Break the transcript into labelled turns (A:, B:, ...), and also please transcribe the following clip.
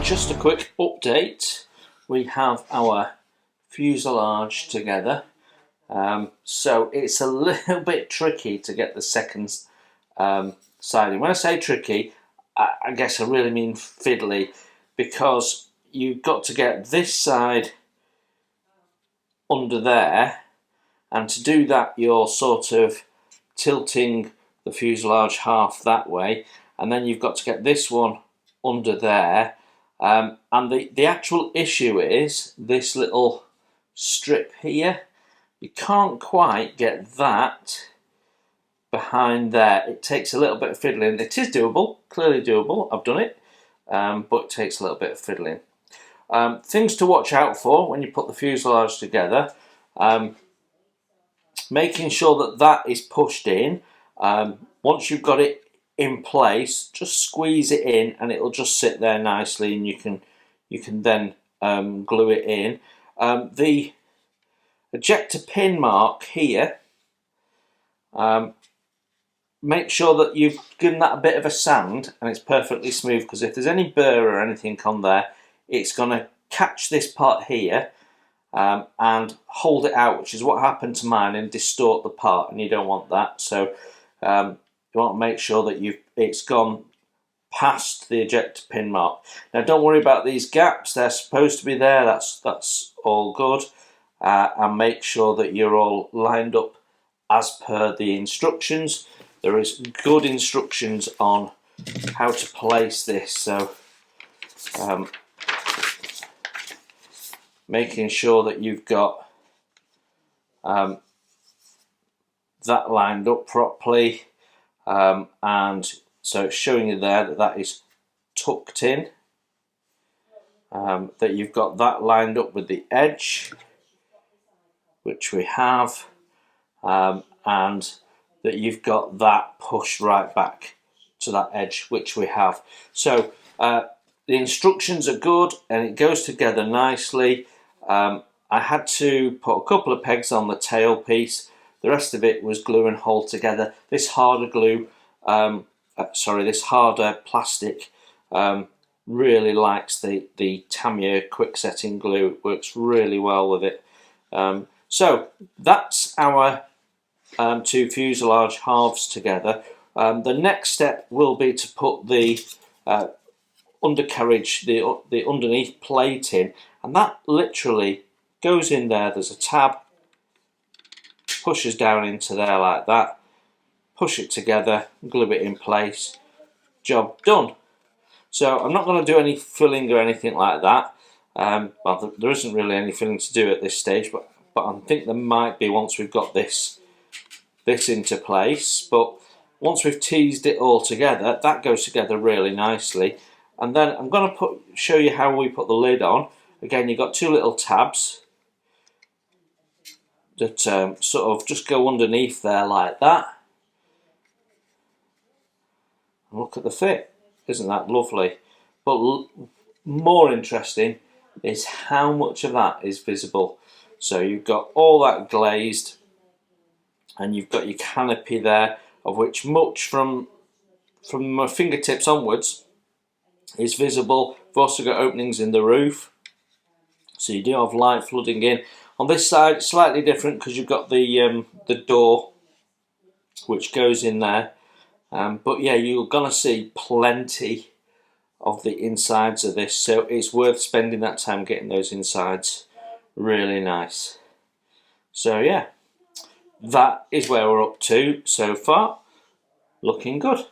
A: just a quick update. We have our fuselage together, so it's a little bit tricky to get the second siding. When I say tricky, I guess I really mean fiddly, because you've got to get this side under there, and to do that you're sort of tilting the fuselage half that way, and then you've got to get this one under there, and the actual issue is this little strip here. You can't quite get that behind there. It takes a little bit of fiddling. It is doable, clearly doable, I've done it, but it takes a little bit of fiddling. Things to watch out for when you put the fuselage together: making sure that that is pushed in. Once you've got it in place, just squeeze it in and it'll just sit there nicely, and you can then glue it in. The ejector pin mark here, make sure that you've given that a bit of a sand and it's perfectly smooth, because if there's any burr or anything on there, it's going to catch this part here and hold it out, which is what happened to mine, and distort the part, and you don't want that. So you want to make sure that it's gone past the ejector pin mark. Now don't worry about these gaps, they're supposed to be there, that's all good, and make sure that you're all lined up as per the instructions. There is good instructions on how to place this, so making sure that you've got that lined up properly, and so it's showing you there that that is tucked in, that you've got that lined up with the edge, which we have, and that you've got that pushed right back to that edge, which we have. So the instructions are good and it goes together nicely. I had to put a couple of pegs on the tail piece. The rest of it was glue and hold together. This harder glue, this harder plastic really likes the Tamiya quick setting glue. It works really well with it. So that's our two fuselage halves together. The next step will be to put the undercarriage, the underneath plate in, and that literally goes in there. There's a tab, pushes down into there like that, push it together, glue it in place, job done. So I'm not going to do any filling or anything like that. Well, there isn't really any filling to do at this stage, but I think there might be once we've got this into place. But once we've teased it all together, that goes together really nicely. And then I'm going to show you how we put the lid on. Again, you've got two little tabs that sort of just go underneath there like that. And look at the fit, isn't that lovely? But more interesting is how much of that is visible. So you've got all that glazed, and you've got your canopy there, of which much from my fingertips onwards is visible. We've also got openings in the roof, so you do have light flooding in. On this side, it's slightly different because you've got the door which goes in there. But yeah, you're gonna see plenty of the insides of this, so it's worth spending that time getting those insides really nice. So yeah, that is where we're up to so far. Looking good.